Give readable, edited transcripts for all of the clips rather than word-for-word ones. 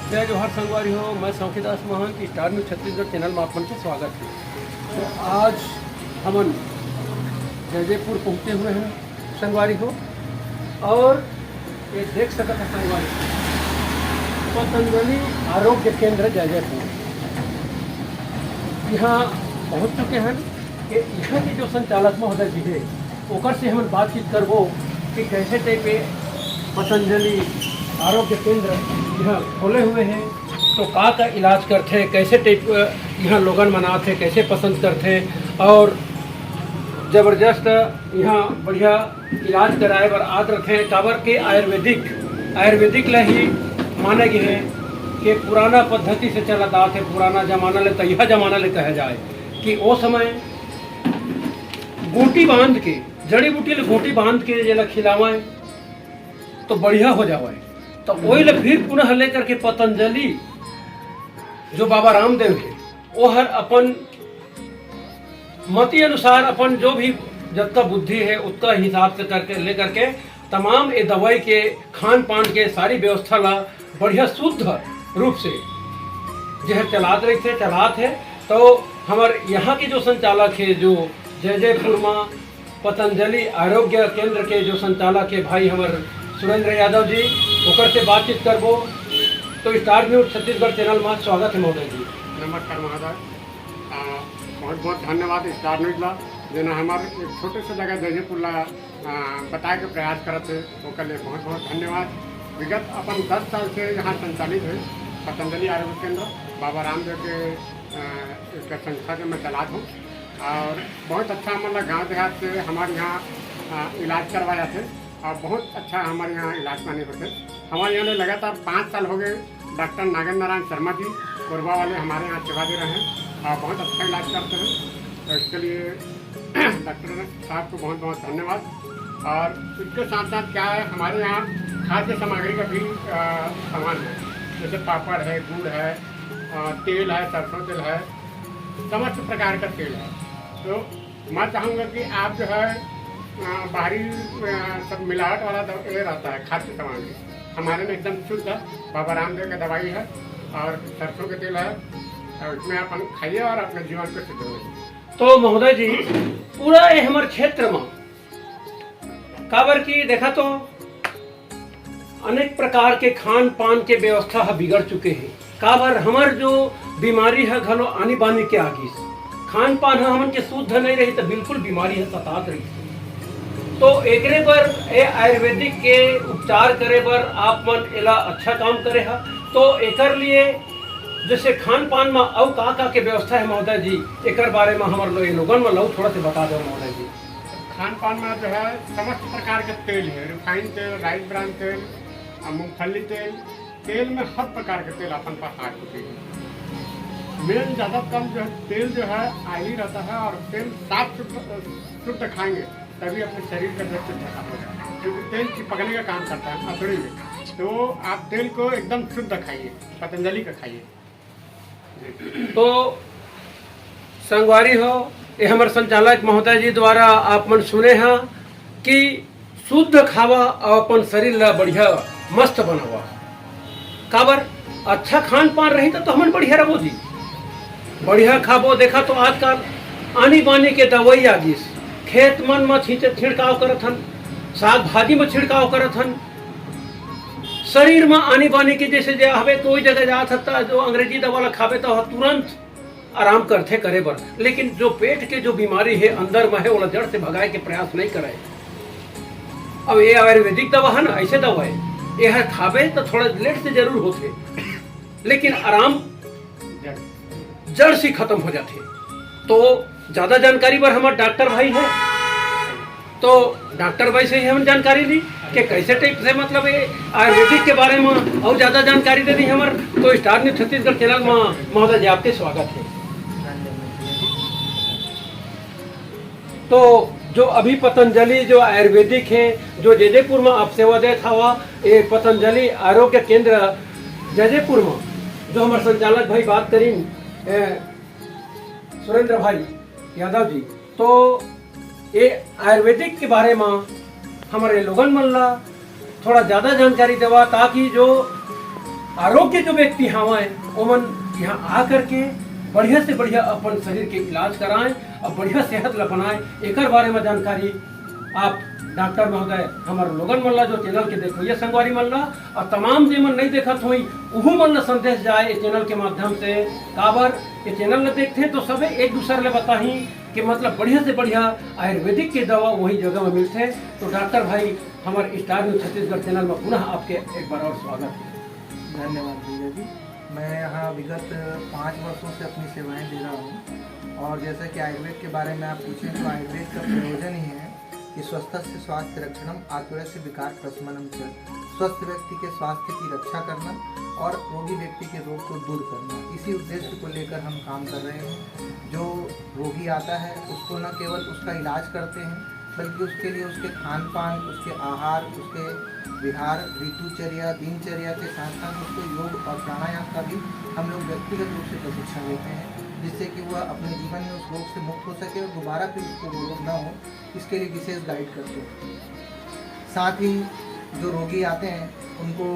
जय जोहार संगवारी हो। मैं सौखीदास महंत स्टार न्यूज छत्तीसगढ़ चैनल में आप मन के स्वागत है। तो आज हमन जयपुर पहुँचे हुए हैं संगवारी हो, और ये देख सकते हैं संगवारी पतंजलि आरोग्य केंद्र जयपुर यहाँ पहुँच चुके हैं। कि यहाँ के जो संचालक महोदय जी है ओकर से हम बातचीत करबो कि कैसे टाइप पतंजलि आरोग्य केंद्र यहाँ खोले हुए हैं, तो का इलाज करते, कैसे टाइप यहाँ लोगन मनाते, कैसे पसंद करते, और ज़बरदस्त यहाँ बढ़िया इलाज कराए बर आद रखे। काबर के आयुर्वेदिक ला ही माने गए हैं कि पुराना पद्धति से चला दात है, पुराना जमाना ले तैया जमाना ले कहा जाए कि वो समय गोटी बांध के, जड़ी बूटी ले गोटी बांध के जला खिलावाएं तो बढ़िया हो जाए। तो वही ले फिर पुनः लेकर के पतंजलि जो बाबा रामदेव है वो हर अपन मति अनुसार अपन जो भी जितना बुद्धि है उतना हिसाब से करके लेकर के तमाम ये दवाई के खान पान के सारी व्यवस्था ला बढ़िया शुद्ध रूप से जो चलात है। तो हमारे यहाँ के जो संचालक है, जो जयपुर में पतंजलि आरोग्य केंद्र के जो संचालक है भाई हमारे सुरेंद्र यादव जी, ओकर से बातचीत करबो। तो स्टार न्यूज छत्तीसगढ़ चैनल में स्वागत है महोदय जी। नमस्कार महोदय, बहुत बहुत धन्यवाद स्टार न्यूज ला जेना हमारे एक छोटे से जगह जयपुर ला बताए के प्रयास करते ओकर लिए बहुत बहुत धन्यवाद। विगत अपन 10 साल से यहाँ संचालित है पतंजलि आरोग्य केंद्र बाबा रामदेव के एक संस्था के मैं चलाता हूँ, और बहुत अच्छा हमारा गांव देहात से हमारे यहाँ इलाज करवाया थे, और बहुत अच्छा हमारे यहाँ इलाज पानी होते। हमारे यहाँ लगातार 5 साल हो गए। डॉक्टर नागेंद्र नारायण शर्मा जी कोरबा वाले हमारे यहाँ सेवा दे रहे हैं और बहुत अच्छा इलाज करते हैं। तो इसके लिए डॉक्टर साहब को बहुत बहुत धन्यवाद। और इसके साथ साथ क्या है, हमारे यहाँ खाद्य सामग्री का भी सामान है, जैसे पापड़ है, गुड़ है, तेल है, सरसों तेल है, समस्त प्रकार का तेल है। तो मैं चाहूँगा कि आप जो है बाहरी सब मिलावट वाला ये रहता है खाद्य सामग्री, हमारे में एकदम शुद्ध है। बाबा रामदेव का दवाई है और सरसों के तेल है, और इसमें आप खाइए और अपने जीवन को सिद्ध होइए। तो महोदय जी पूरा ये हमारे क्षेत्र में काबर की देखा तो अनेक प्रकार के खान पान के व्यवस्था बिगड़ चुके हैं। काबर हमार जो बीमारी है घलो आनी बानी के आगे खान पान है हमन के शुद्ध नहीं रही तो बिल्कुल बीमारी है सतात रही। तो एकरे पर ए आयुर्वेदिक के उपचार करे पर आप मन एला अच्छा काम करे है। तो एकर लिए जैसे खान पान में और का के व्यवस्था है महोदय जी, एकर बारे में हमारे लोगन में लो थोड़ा से बता दो महोदय जी। खान पान में जो है समस्त प्रकार के तेल है, रिफाइंड तेल, राइस ब्रांड तेल, मूंगफली तेल, तेल में हर प्रकार के तेल अपन पास आ चुके हैं। मेन ज़्यादा कम जो है तेल जो है ऑयली रहता है, और तेल साफ शुद्ध खाएंगे तभी अपने शरीर का रक्त साफ हो जाता है, क्योंकि तेल चिपकने का काम करता है अतड़ी में। तो आप तेल को एकदम शुद्ध खाइए, पतंजलि का खाइए। तो संगवारी हो, ये हमारे संचालक महोदय जी द्वारा आप मन सुने हैं कि शुद्ध खावा और अपन शरीर ला बढ़िया मस्त बनावा। काबर अच्छा खान पान रही तो हमन बढ़िया रहो जी, बढ़िया खाबो। देखा तो आजकल आनी बानी के दवाई आ गई, खेत मन में छिड़काव करत हन, साग भाजी में छिड़काव करत हन, शरीर में आनी बानी के जैसे हवे कोई जगह जात हता जो अंग्रेजी दवा खावे तो तुरंत आराम करते करे बर, लेकिन जो पेट के जो बीमारी है अंदर में है वो जड़ से भगाए के प्रयास नहीं करे। अब ये आयुर्वेदिक दवा है ना, ऐसे दवा है ये खावे तो थोड़ा लेट से जरूर होते, लेकिन आराम जड़ से खत्म हो जाते। तो ज्यादा जानकारी पर हमारे डॉक्टर भाई है, तो डॉक्टर भाई से ही हम जानकारी ली कि कैसे टाइप से मतलब ये आयुर्वेदिक के बारे में और ज्यादा जानकारी दे दी हमारे। तो स्टार न्यूज छत्तीसगढ़ चैनल में महोदय जी आपके स्वागत है। तो जो अभी पतंजलि जो आयुर्वेदिक है जो जयपुर में आप सेवा देता हुआ, ये पतंजलि आरोग्य केंद्र जयपुर में जो हमारे संचालक भाई बात करें सुरेंद्र भाई यादव जी, तो ये आयुर्वेदिक के बारे में हमारे लोगन मन ला थोड़ा ज़्यादा जानकारी देवा, ताकि जो आरोग्य जो व्यक्ति हवाएं ओमन यहाँ आ करके बढ़िया से बढ़िया अपन शरीर के इलाज कराएं और बढ़िया सेहत ला बनाएं। एकर बारे में जानकारी आप डॉक्टर महोदय हमारे लोगन मन ला जो चैनल के देखो ये संगवारी मन ला और तमाम जे मन नहीं देखत हुई उहू मन ला संदेश जाए इस चैनल के माध्यम से। काबर ये चैनल ला देखते तो सब एक दूसरे ले बताही कि मतलब बढ़िया से बढ़िया आयुर्वेदिक की दवा वही जगह में मिलते। तो डॉक्टर भाई हमारे स्टार न्यूज छत्तीसगढ़ चैनल में पुनः आपके एक बार और स्वागत है। धन्यवाद भैया जी। मैं यहाँ विगत 5 वर्षों से अपनी सेवाएं दे रहा हूँ और जैसा कि आयुर्वेद के बारे में आप पूछें तो आयुर्वेद का प्रयोजन ही है कि स्वस्थ से स्वास्थ्य रक्षणम आतुर से विकार प्रशमनम च। स्वस्थ व्यक्ति के स्वास्थ्य की रक्षा करना और रोगी व्यक्ति के रोग को दूर करना, इसी उद्देश्य को लेकर हम काम कर रहे हैं। जो रोगी आता है उसको न केवल उसका इलाज करते हैं बल्कि उसके लिए उसके खान पान, उसके आहार, उसके विहार, ऋतुचर्या, दिनचर्या के साथ साथ उसको योग और प्राणायाम का भी हम लोग व्यक्तिगत रूप से प्रशिक्षण देते हैं, जिससे कि वह अपने जीवन में उस रोग से मुक्त हो सके और दोबारा फिर उसको वो रोग न हो, इसके लिए विशेष गाइड करते हैं। साथ ही जो रोगी आते हैं उनको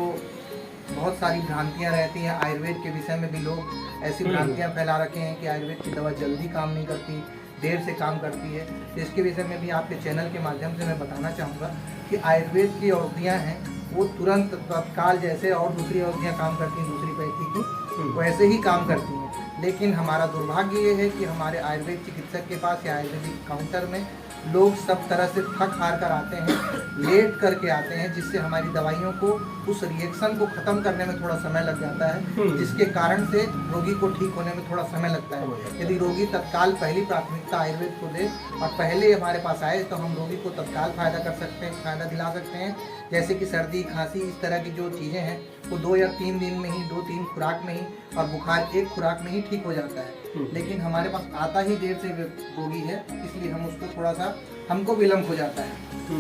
बहुत सारी भ्रांतियाँ रहती हैं। आयुर्वेद के विषय में भी लोग ऐसी भ्रांतियाँ फैला रखे हैं कि आयुर्वेद की दवा जल्दी काम नहीं करती, देर से काम करती है। तो इसके विषय में भी आपके चैनल के माध्यम से मैं बताना चाहूँगा कि आयुर्वेद की औषधियाँ हैं वो तुरंत तत्काल जैसे और दूसरी औषधियाँ काम करती हैं दूसरी पैथी की वैसे ही काम करती हैं। लेकिन हमारा दुर्भाग्य ये है कि हमारे आयुर्वेद चिकित्सक के पास या आयुर्वेदिक काउंटर में लोग सब तरह से थक हार कर आते हैं, लेट करके आते हैं, जिससे हमारी दवाइयों को उस रिएक्शन को ख़त्म करने में थोड़ा समय लग जाता है, जिसके कारण से रोगी को ठीक होने में थोड़ा समय लगता है। यदि रोगी तत्काल पहली प्राथमिकता आयुर्वेद को दे और पहले हमारे पास आए तो हम रोगी को तत्काल फ़ायदा कर सकते हैं, फ़ायदा दिला सकते हैं। जैसे कि सर्दी, खांसी, इस तरह की जो चीज़ें हैं वो 2 या 3 दिन में ही, 2-3 खुराक में ही, और बुखार 1 खुराक में ही ठीक हो जाता है। लेकिन हमारे पास आता ही देर से रोगी है, इसलिए हम उसको थोड़ा सा हमको विलम्ब हो जाता है।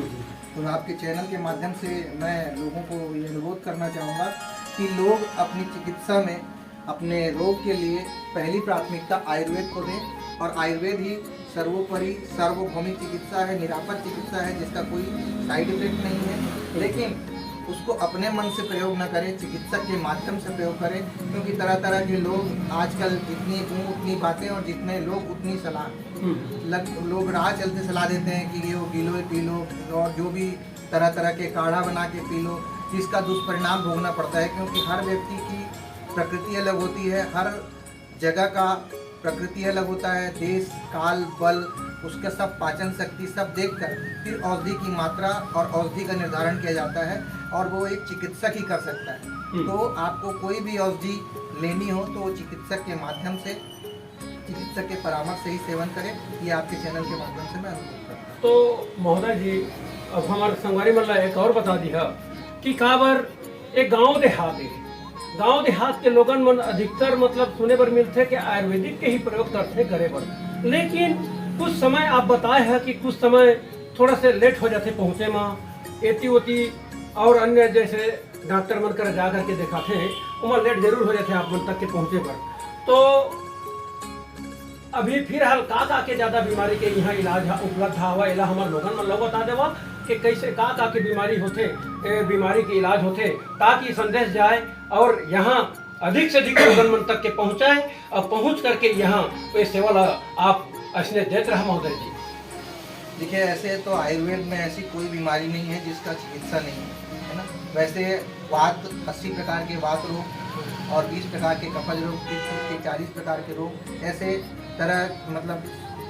तो आपके चैनल के माध्यम से मैं लोगों को ये अनुरोध करना चाहूँगा कि लोग अपनी चिकित्सा में अपने रोग के लिए पहली प्राथमिकता आयुर्वेद को दें और आयुर्वेद ही सर्वोपरि सार्वभौमिक चिकित्सा है, निरापद चिकित्सा है, जिसका कोई साइड इफेक्ट नहीं है। लेकिन उसको अपने मन से प्रयोग न करें, चिकित्सक के माध्यम से प्रयोग करें, क्योंकि तरह तरह के लोग आजकल जितनी उतनी बातें और जितने लोग उतनी सलाह लोग राह चलते सलाह देते हैं कि ये वो पी लो, पी लो, और जो भी तरह तरह के काढ़ा बना के पी लो, जिसका दुष्परिणाम भोगना पड़ता है। क्योंकि हर व्यक्ति की प्रकृति अलग होती है, हर जगह का प्रकृति अलग होता है, देश काल बल उसका सब पाचन शक्ति सब देखकर फिर औषधि की मात्रा और औषधि का निर्धारण किया जाता है और वो एक चिकित्सक ही कर सकता है। तो आपको कोई भी औषधि लेनी हो तो वो चिकित्सक के माध्यम से, चिकित्सक के परामर्श से ही सेवन करें। ये आपके चैनल के माध्यम से मैं अनुरोध करता हूँ। तो महोदय जी अब हमारे संगवारी मल्ला एक और बता दिया कि काबर एक गांव देहात है, गांव देहात के लोगन मन अधिकतर मतलब सुने पर मिलते कि आयुर्वेदिक के ही प्रयोग करते घरे पर। लेकिन कुछ समय आप बताए हैं कि कुछ समय थोड़ा से लेट हो जाते पहुँचे में, एती ओती और अन्य जैसे डॉक्टर मन कर जा करके दिखाते हैं उमर लेट जरूर हो जाते आप मन तक के पहुँचे पर। तो अभी फिर हाल का के ज़्यादा बीमारी के यहाँ इलाज उपलब्ध हवा इला हमारे लोगन मन लोग बता देवा कि कैसे का के बीमारी होते, बीमारी के इलाज होते, ताकि संदेश जाए और यहाँ अधिक से अधिक लोगन मन तक के पहुँचाए और पहुँच करके यहाँ पे सेवा आप असने देते रहा महोदय जी। देखिए, ऐसे तो आयुर्वेद में ऐसी कोई बीमारी नहीं है जिसका चिकित्सा नहीं है ना। वैसे वात 80 प्रकार के वात रोग और 20 प्रकार के कफज रोग, 40 प्रकार के रोग, ऐसे तरह मतलब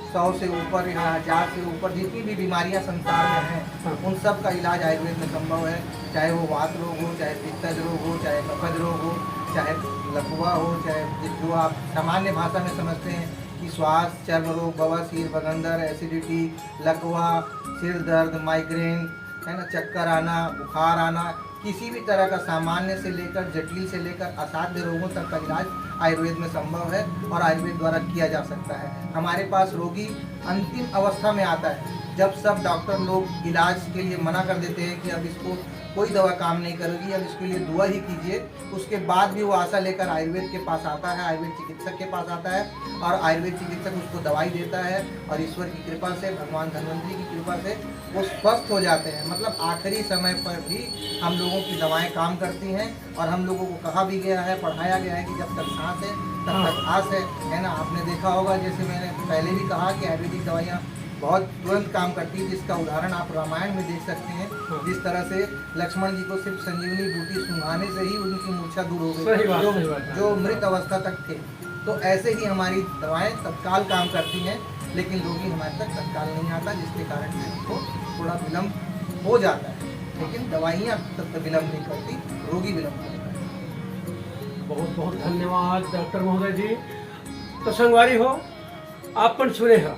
100 से ऊपर या 1000 से ऊपर जितनी भी बीमारियां संसार में हैं उन सब का इलाज आयुर्वेद में संभव है। चाहे वो वात रोग हो, चाहे पित्तज रोग हो, चाहे कफज रोग हो, चाहे लकवा हो, चाहे जो आप सामान्य भाषा में समझते हैं कि श्वास, चर्म रोग, बवासीर, बगंदर, एसिडिटी, लकवा, सिर दर्द, माइग्रेन, है ना, चक्कर आना, बुखार आना, किसी भी तरह का सामान्य से लेकर जटिल से लेकर असाध्य रोगों तक का इलाज आयुर्वेद में संभव है और आयुर्वेद द्वारा किया जा सकता है। हमारे पास रोगी अंतिम अवस्था में आता है जब सब डॉक्टर लोग इलाज के लिए मना कर देते हैं कि अब इसको कोई दवा काम नहीं करेगी, अब इसके लिए दुआ ही कीजिए। उसके बाद भी वो आशा लेकर आयुर्वेद के पास आता है, आयुर्वेद चिकित्सक के पास आता है और आयुर्वेद चिकित्सक उसको दवाई देता है और ईश्वर की कृपा से, भगवान धन्वंतरी की कृपा से वो स्वस्थ हो जाते हैं। मतलब आखिरी समय पर भी हम लोगों की दवाएं काम करती हैं और हम लोगों को कहा भी गया है, पढ़ाया गया है कि जब तक सांस है तब तक आस है ना। आपने देखा होगा, जैसे मैंने पहले भी कहा कि आयुर्वेदिक दवाइयाँ बहुत तुरंत काम करती है, जिसका उदाहरण आप रामायण में देख सकते हैं। जिस तरह से लक्ष्मण जी को सिर्फ संजीवनी बूटी सुंघाने से ही उनकी मूर्छा दूर हो सही बात, गई, सही बात। जो मृत अवस्था तक थे। तो ऐसे ही हमारी दवाएं तत्काल काम करती हैं, लेकिन रोगी हमारे तक तत्काल नहीं आता, जिसके कारण से हमको थोड़ा विलम्ब हो जाता है। लेकिन दवाइयाँ तब विलम्ब नहीं करती, रोगी विलम्ब करता है। बहुत बहुत धन्यवाद डॉक्टर महोदय जी। तो संगवारी हो, आपन सुने हो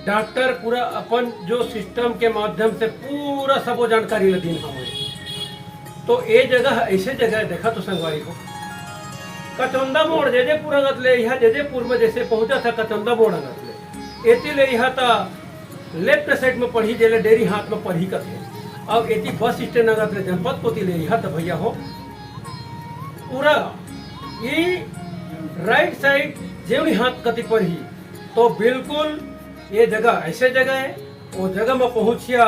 डॉक्टर पूरा अपन जो सिस्टम के माध्यम से पूरा सब वो जानकारी लदीन हमें। तो ये जगह ऐसे जगह देखा तो संगवारी हो, कचौंदा मोड़ जजेपुर अंगत ले यहाँ जजेपुर में जैसे पहुंचा था कचौंदा मोड़ अंगत ले एती ले यहाँ था लेफ्ट साइड में पढ़ी जेले डेरी हाथ में पढ़ी का थे। अब एती बस स्टैंड अंगत ले जनपद पोती ले यहाँ था भैया हो पूरा ये राइट साइड जेवनी हाथ कति पढ़ी। तो बिल्कुल ये जगह ऐसे जगह है, वो जगह में पहुंचिया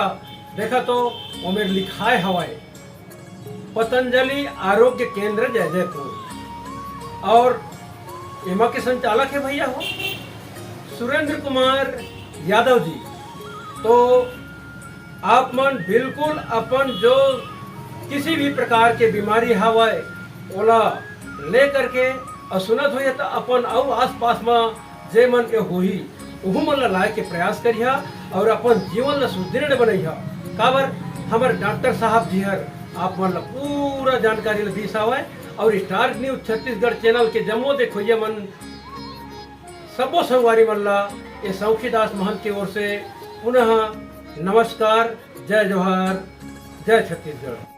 देखा तो वो मेरे लिखाए हवाए पतंजलि आरोग्य केंद्र जयपुर और एमा के संचालक है भैया हो सुरेंद्र कुमार यादव जी। तो आप मन बिल्कुल अपन जो किसी भी प्रकार के बीमारी हवाए ओला ले करके और सुनत हो तो अपन और आस पास में जे मन के होही उहू मन ला लाए के प्रयास करिया और अपन जीवन ला सुदृढ़ बनैया। काबर हमारे डॉक्टर साहब जी हर आप मन ला पूरा जानकारी ला दिस हवय और स्टार न्यूज छत्तीसगढ़ चैनल के जम्मो देखोइया मन सबो संगवारी मन ला ये सौखीदास महंत की ओर से पुनः नमस्कार, जय जोहार, जय छत्तीसगढ़।